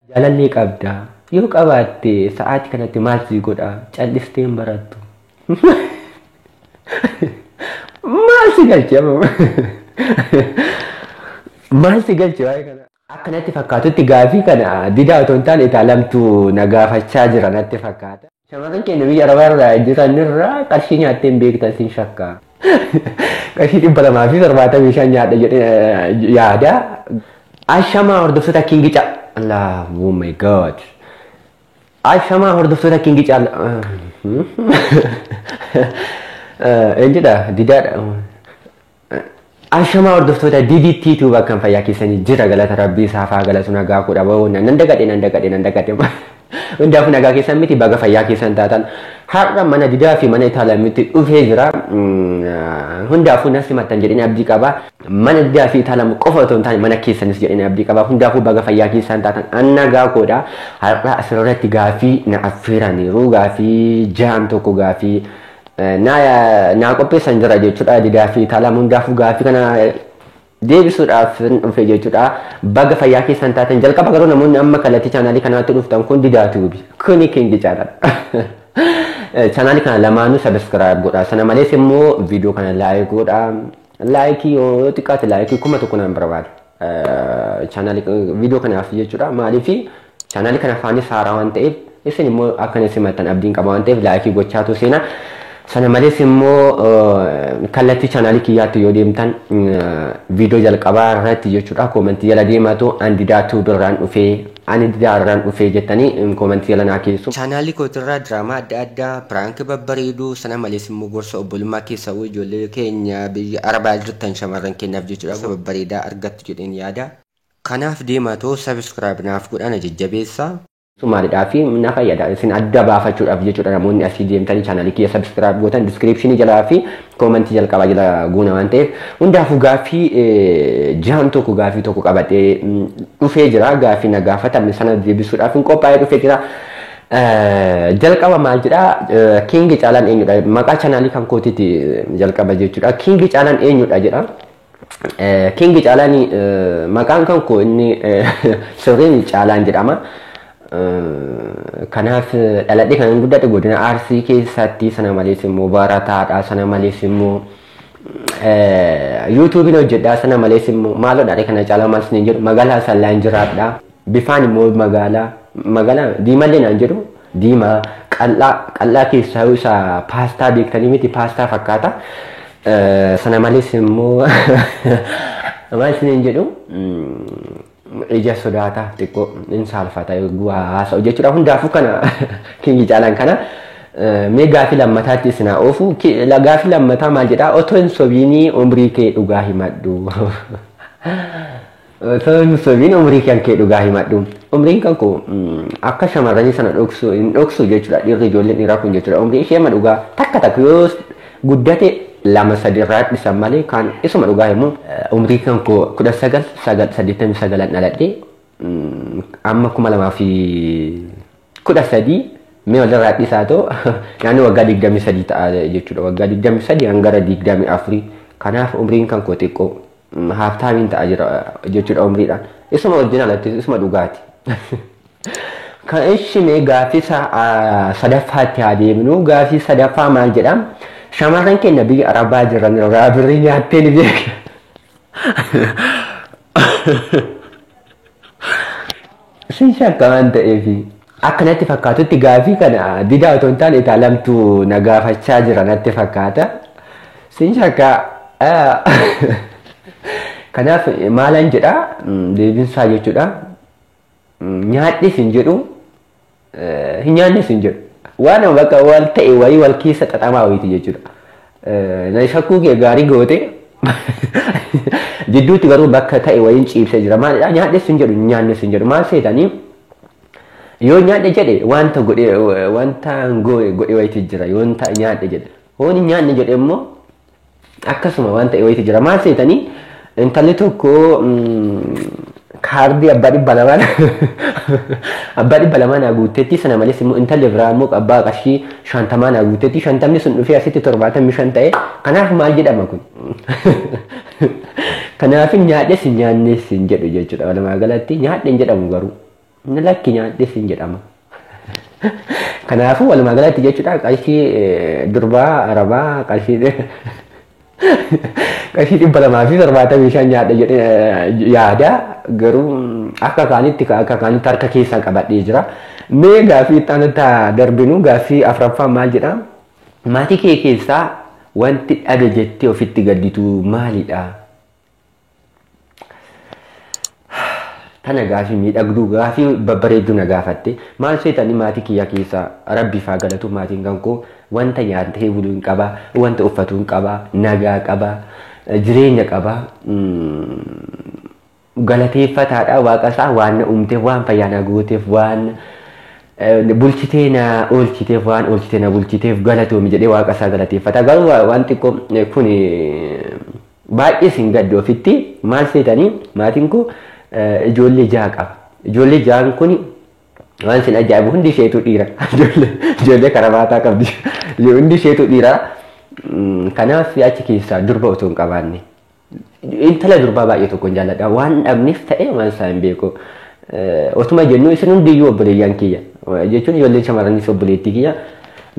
Jaalallee qabdaa. Yoo qabaatte sa'aatii kanatti maal si godha? Callistee hin barattu. Maal si galche? Maal si galche waa'ee kana? Akkanatti fakkaatutti gaafii kana didaa otoo hin taane itaalamtu na gaafachaa jira natti fakkaata. Shamarran keenya biyya arabaa irraa jiranirraa qarshii nyaattee hin beektan sin shakkaa. Qarshii 275 nyaadha jedhee yaada. Ashamaa hordoftoota Kingica. Allah, oh my God. Ashamaa hordoftoota Kingica. Eenyudha didaadha. Ashamaa hordoftoota DDT tu bakka fayyaa keessanii jira galata rabbii saafaa galatu nagaa kudha bahuun nan dagadhe. Hundaafuu nagaa keessan miti baga fayyaa keessan taatan har'a mana didaa fi mana itaalamitti dhufee jira. Hundaafuu nasi mattan jedhanii abdii qaba. Mana didaa fi itaalam qofa otoo hin taane mana keessanis jedhanii abdii qaba. Hundaafuu baga fayyaa keessan taatan an nagaa koodha. Har'a asirratti gaafii na affeeraniiru gaafii jaam tokko gaafii naa qopheessan jira jechuudha didaa fi itaalam hundaafuu gaafii kana deebisuudhaaf dhufe jechuudha. Baga fayyaa keessan taatan jalqaba garuu namoonni amma kallattii chaanaalii kanaatti dhuftan kun didaatuubi. Kuni Kingi chaanal. Chaanaalii kana lamaanuu sabiskiraayib godha. Sana malees immoo viidiyoo kana laayik godha. Laayikii yoo xiqqaate laayikii 1000 naan barbaada. Chaanaalii viidiyoo kanaaf jechuudha. Maaliif chaanaalii kana faanis haaraa waan ta'eef isin immoo akkanis himattan abdiin qaba waan ta'eef laayikii gochaatu seena. Sana malees immoo kallattii chaanaalii kiyyaatti yoo deemtan viidiyoo jalqabaa irratti jechuudha koomentii jala deematu ani didaatu birraan dhufee ani didaarraan dhufee jettanii koomentii jala naa keessu. Chaanaalii kootirraa diraamaa adda addaa piraank babbareeduu sana malees immoo gorsa obbolummaa keessa ijoollee keenya biyya arabaa jirtan shamarran keenyaaf jechuudha babbareedaa argattu jedheen yaada. Kanaaf deematoo sabiskiraayib naaf godhana jajjabeessa. Sumaadhaa fi na fayyada isin adda baafachuudhaaf jechuudha namoonni asii deemtanii chaanaalii kiyya sabiskiraayib gootan diskiripshinii jalaa fi koomentii jalqabaa jala guuna waan ta'eef hundaafuu gaafii jaam tokko gaafii tokko qabatee dhufee jira gaafii na gaafatame sana deebisuudhaaf hin qophaa'ee dhufee jira. Jalqaba maal jedha Kingi caalaan eenyudha maqaa chaanaalii kan kootiiti jalqaba jechuudha Kingi caalaan eenyudha jedha. Kingi caalaan maqaan kan koo inni sirriin caalaan jedhama. Kanaaf dhaladhee kan guddate godina Arsii keessatti sana malees immoo barataadha sana malees immoo YouTube'n hojjedha sana malees immoo maaloodha kana caalaa maal sin jedhu magaalaa Sallaan jiraadha bifaan immoo magaalaa diimallee naan jedhu diimaa qal'aa keessaa isa paastaa beektanii miti paastaa fakkaata sana malees immoo maal sin jedhu ija sodaata xiqqoo in saalfata haasa'u jechuudha hundaafuu kana Kingi caalaan kana mee gaafii lammataatti isin haa oofu gaafii lammataa maal jedhaa otoo hin sobiinii umrii kee dhugaa himadhu otoo hin sobiin umrii kee dhugaa himadhu umriin kan koo akka shamarranii sana hin dhoksu jechuudha dhiirri ijoolleen dhiiraa kun jechuudha umrii ishee ma dhugaa takka yoo guddate lama sadi irraa dhisan malee kan isuma dhugaa himu umrii kan koo 1989 dhaladhe amma 2013 mee walirraa dhisaa too naannoo waggaa 23 ta'a jechuudha waggaa 23 hangara 24 kanaaf umriin kan koo xiqqoo haaftaamiin ta'a jira jechuudha umriidhaan isuma orjinaalatti isuma dhugaati. Kan ishimee gaafii sadaffaatti haa deemnu gaafii sadaffaa maal jedhama. Shamarran keenya biyya arabaa jiran irraa birrii nyaattee ni beekna. Sin shakka waan ta'eef akkanatti fakkaatutti gaafii kana didaa otoo hin taane itaalamtu na gaafachaa jira natti fakkaata. Sin shakka kanaaf maalan jedha deebinsaa jechuudha. Nyaadhis hin jedhu hin nyaannes hin jedhu. Waan bakka wal ta'e wayii wal keessa xaxamaa wayiiti jechuudha. Na shakkuu kee gaarii goote jidduutti garuu bakka ta'e wayiin ciibsee jira. Maalidhaa nyaadhes hin jedhu nyaannes hin jedhu maal seetanii yoo nyaadhe jedhe wanta godhe wayiiti jira yoo nyaadhe jedhe hooni nyaanne jedhe immoo akkasuma waan ta'e wayiiti jira maal seetanii intalli tokko kaardii abbaa dhibba lamaan haguutteetti sana malees immoo intalli biraa immoo abbaa qarshii 50 haguutteetti 50 sun dhufee asitti 75 ta'e kanaaf maal jedhama kun kanaaf nyaadhes nyaannes hin jedhu jechuudha walumaa galatti nyaadhe hin jedhamu garuu Inni lakki nyaadhes hin jedhama. Kanaafuu walumaa galatti jechuudha qarshii durbaa arabaa qarshii 275 nyaadha jedhee yaada garuu akka kaanitti harka keessaa qabadhee jira. Mee gaaffii itti darbinu gaaffii afuraffaa maal jedha? Maatii kee keessaa wanti dhabe jettee ofitti gadditu maalidha? Tana gaaffii miidhagduu gaaffii babbareedduu na gaafatte. Maal seetanii maatii kiyya keessaa Rabbi faa galatu maatiin kan koo wanta nyaatee buluu hin qaba, wanta uffatu hin qaba, nagaa qaba, jireenya qaba. Galateeffataadha waaqa isaa waan uumteef waan fayyaa na gooteef waan bulchitee na oolchiteef waan oolchitee na bulchiteef galatoomi jedhee waaqa isaa galateeffata. Garuu waan xiqqoo kun baay'ee sin gaddi ofitti maal seetanii maatiin koo ijoollee 6 qaba. Ijoollee 6 kun waan sin ajaa'ibu hundi isheetu dhiira. Ijoollee karabaataa qabdi. Hundi isheetu dhiira. Kanaaf achi keessaa durba otoo hin qabaanne. Intala durbaa baay'ee tokko jaalladha. Waan dhabneef ta'e waan isaa hin beeku. Otuma jennu isin hundiyyuu obboleeyyan kiyya. Jechuun ijoolleen shamarranis obboleettii kiyya.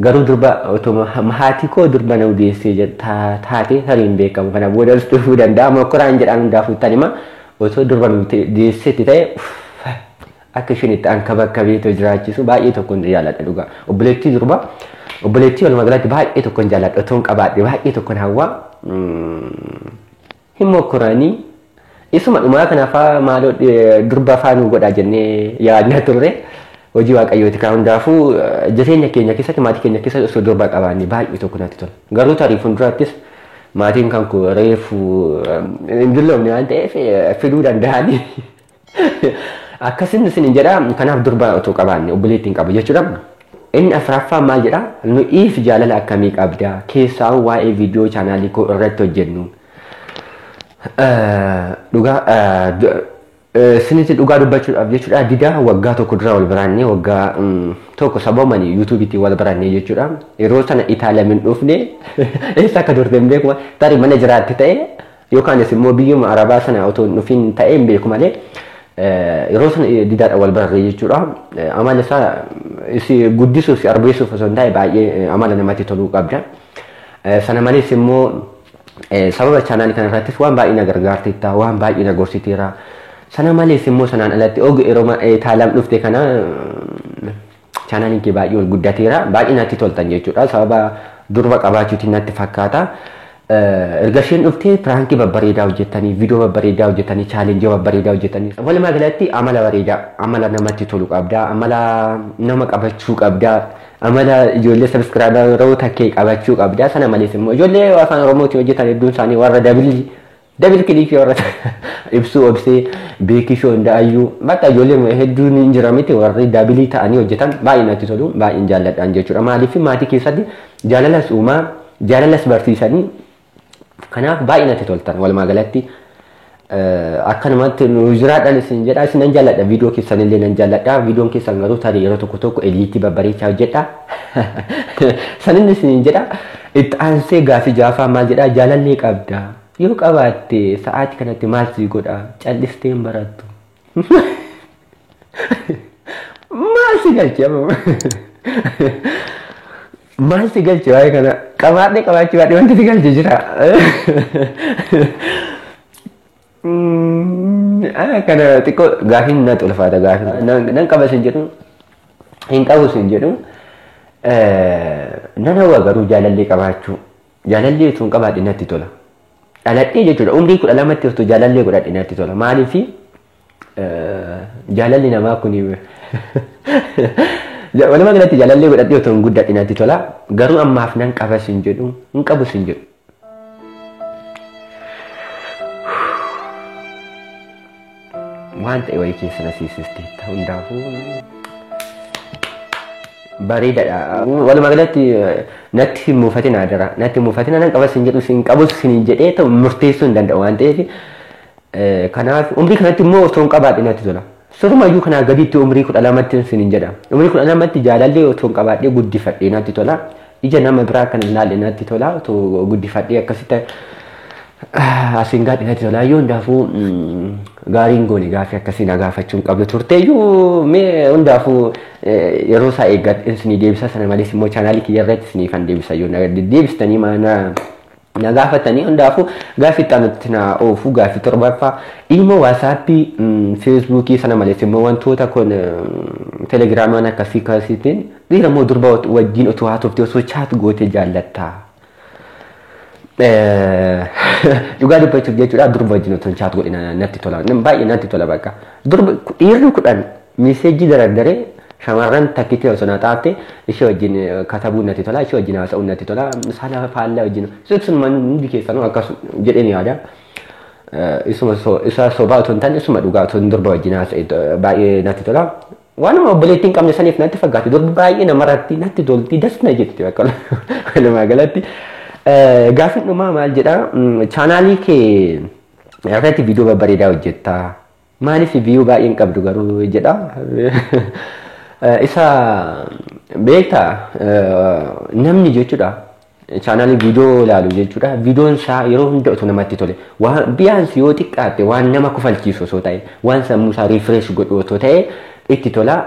Garuu durba otuma haati koo durba na deessee taate sariin beekamu. Kana booda dhufuu danda'a. Mokkoraan jedhaan hundaafuu tanima. Otoo durba nu deessetti ta'e akka isheen itti anka bakka beetoo jiraachisu baay'ee tokko jaalladha dhugaa. Obboleettii durba obboleettii walumaa galatti baay'ee tokko jaalladha. Otoo hin qabaadhe baay'ee tokko hawwaa. Hin mokkoranii isuma dhumaa kanaafaa maaloo durba faanuu godhaa jennee yaadna turre. Hojii waaqayyooti kan hundaafuu jireenya keenya keessatti maatii keenya keessatti osoo durba qabaanne baay'ee tokko natti tola. Garuu tarii fuulduraattis maatiin kan koo reefu hin dulloomne waan ta'eef fiduu danda'anii. Akkasiin isin jedha kanaaf durba otoo qabaanne obboleettiin qaba jechuudha. Inni afuraffaa maal jedha? Nu'iif jaalala akkamii qabda? Keessaa waa'ee viidiyoo chaanaalii koo irratti hojjennu. Sinitti dhugaa dubbachuudhaaf jechuudha. Didaa waggaa tokko dura wal baraannee waggaa tokko sababni yuutuubiitti wal baraannee jechuudha. Yeroo sana Itaaliyaa min dhufne eessa akka turte hin beeku. Tarii mana jiraatti ta'e yookaanis immoo biyyuma Arabaa sana otoo hin dhufin ta'e hin beeku malee yeroo sana didaadha wal bararree jechuudha. Amala isaa guddisuuf arbeessuuf osoo hin taane baay'ee amala namatti toluu qabda. Sana malees immoo sababa chaanaalii kana irrattis waan baay'ee na gargaarteetta waan baay'ee na gorsiteera. Sana malees immoo sanaan alatti yeroo Itaaliyaa dhufte kana chaanaaliin kee baay'ee ol guddateera. Baay'ee natti toltan jechuudha. Sababa durba qabaachuutiin natti fakkaata. Erga isheen dhuftee piraankii babbareedaa hojjettanii, viidiyoo babbareedaa hojjettanii, chaalenjii babbareedaa hojjettanii. Walumaa galatti amala bareedaa, amala namatti tolu qabda, amala nama qabachuu qabda, amala ijoollee sabiskiraabaroota kee qabachuu qabda. Sana malees immoo ijoollee afaan Oromootiin hojjetan hedduun isaanii warra dabil kilikii warra ibsuu obsee beekishoo hundaayyuu bakka ijoollee hedduun hin jira miti warri dabilii ta'anii hojjetan baay'ee natti tolu, baay'ee jaalladhaan jechuudha. Maaliif maatii keessatti jaalalas uumaa, jaalalas barsiisanii kanaaf baay'ee natti toltan walumaa galatti akkanumatti nu jiraadhaan isin jedha isin jaalladha viidiyoo keessan illee nan jaalladha viidiyoon keessan garuu tarii yeroo tokko ediitii babbareechaa hojjedha sanin isin jedha itti aansee gaaffii jaafaa maal jedha jaalallee qabda yoo qabaatte sa'aatii kanatti maal si godha callistee hin barattu maal si galche maal si galche waa'ee kana qabaadhee qabaachuu baadhee wanti si galche jira. Kana xiqqoo gaaffiin natti ulfaata gaaffiin nan qaba isin jedhu hin qabu isin jedhu nan hawwa garuu jaalallee qabaachuu jaalallee tun qabaadhe natti tola. Dhaladhee jechuudha umrii 12tti osoo jaalallee godhadhe natti tola maaliifi jaalalli namaa kuni walumaa galatti jaalallee godhadhee otoo hin guddadhe natti tola garuu ammaaf nan qaba isin jedhu hin qabu isin jedhu. Waan ta'e wayii keessa na siisiste hundaafuu bareedaadha. Walumaa galatti natti hin muufatina adara natti hin muufatina nan qaba isin jedhu isin qabu isin jedhee ta'u murteessuu hin danda'u waan ta'eef kanaaf umrii kanatti immoo osoo hin qabaadhe natti tola. Sirumayyuu kanaa gaditti umrii 12tti isin hin jedha. Umrii 12tti jaalallee otoo hin qabaadhee guddifadhee natti tola. Ija nama biraa kan ilaalle natti tola otoo guddifadhee akkasitti Asiin gaadhinatti tolaa yoo hundaafuu gaariin goone gaaffii akkasii na gaafachuun qabdu turteeyyuu mee hundaafuu yeroo isaa eeggadhe isinii deebisa sana malees immoo chaanaalii kiyya irratti isinii kan deebisa yoo deebistanii maana na gaafatanii hundaafuu gaaffii itti na oofuu gaaffii torbaffaa immoo waasaappii feesbuukii sana malees immoo wantoota kun telegiraamaan akkasii kaasiitiin dhiira immoo durba wajjin otoo haasofte osoo chaat gootee jaallattaa. Juga dubbachuuf jechuudha durba wajjin otoo chaat godhina natti tola baay'ee natti tola bakka durba dhiirri kudhan meeseejii dardaree shamarran takkitee osoo na taate ishee wajjin katabuu natti tola ishee wajjin haasa'uu natti tola saala faallaa wajjin sun hundi keessanuu akkas jedheen yaada isa sobaa otoo hin taane isuma dhugaa otoo durba wajjin haasa'e baay'ee natti tola waanuma obboleettiin qabne saniif natti fakkaate durba baay'ee namarratti natti tolti das na jetti bakka walumaa galatti. Gaafiin dhumaa maal jedhaa chaanaalii kee irratti viidiyoo babbareedaa hojjetta maaliif viiyuu baay'een qabdu garuu jedha isa beektaa namni jechuudha chaanaalii viidiyoo ilaalu jechuudha viidiyoon isaa yeroo hunda otoo namatti tole waan biyaansi yoo xiqqaate waan nama kufalchiisu osoo ta'e waan sammuu isaa riifreesh godhu otoo ta'e itti tola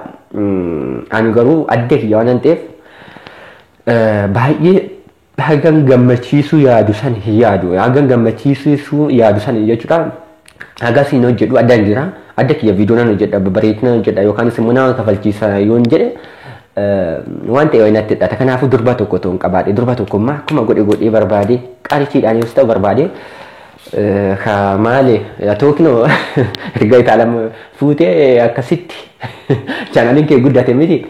ani garuu adda kiyya waan ta'eef baay'ee hagan gammachiisuu yaadu san yaadu hagan gammachiisuu yaadu san jechuudha hagasiin hojjedhu addaan jira adda kiyya viidiyoon hojjedha bareedina hojjedha yookaan immoo nama kafalchiisa yoon jedhe waan ta'e wayinatti hidhata kanaafuu durba tokko ta'uun qabaadhe durba tokkummaa akkuma godhee barbaade qaarichiidhaan yoo ta'u barbaade maali yookiin erga itaalama fuutee akkasitti chaanaaliin kee guddate miti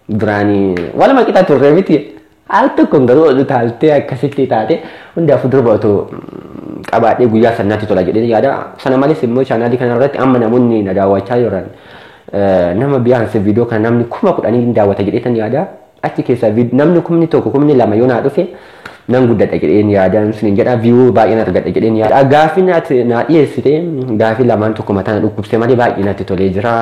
duraanii waluma qixa turre miti. Alto kun garuu taalte akkasitti taate hundaafuu durba otoo qabaadhee guyyaa sannaatti tola jedhee yaada sana malees immoo chaanaalii kana irratti amma namoonni na daawwachaa jiran nama biyaansi viidiyoo kana namni 10,000 daawwata jedheetan yaada achi keessa namni 1,000 1,200 yoo naa dhufe nan guddadha jedheen yaada sun jedha viiyuu baay'een argadha jedheen yaada gaaffii naa dhiyeessite gaaffii lamaan tokko mataan dhukkubsee malee baay'ee natti tolee jira.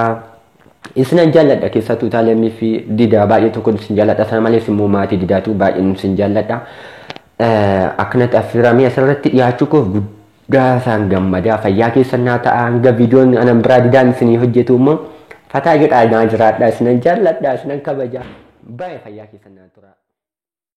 Isinan jaalladha keessattuu taalemii fi didaa baay'ee tokko isin jaalladha sana malees immoo maatii didaatu baay'ee isin jaalladha akkanatti affirmee asirratti dhiyaachuu koof guddaa isaan gammadaa fayyaa keessan naa ta'a hanga viidiyoon anan biraa didaan isinii hojjetu immoo fataa jedhaa naa jiraadha isinan jaalladha isinan kabajaa baay'ee fayyaa keessan naa tura.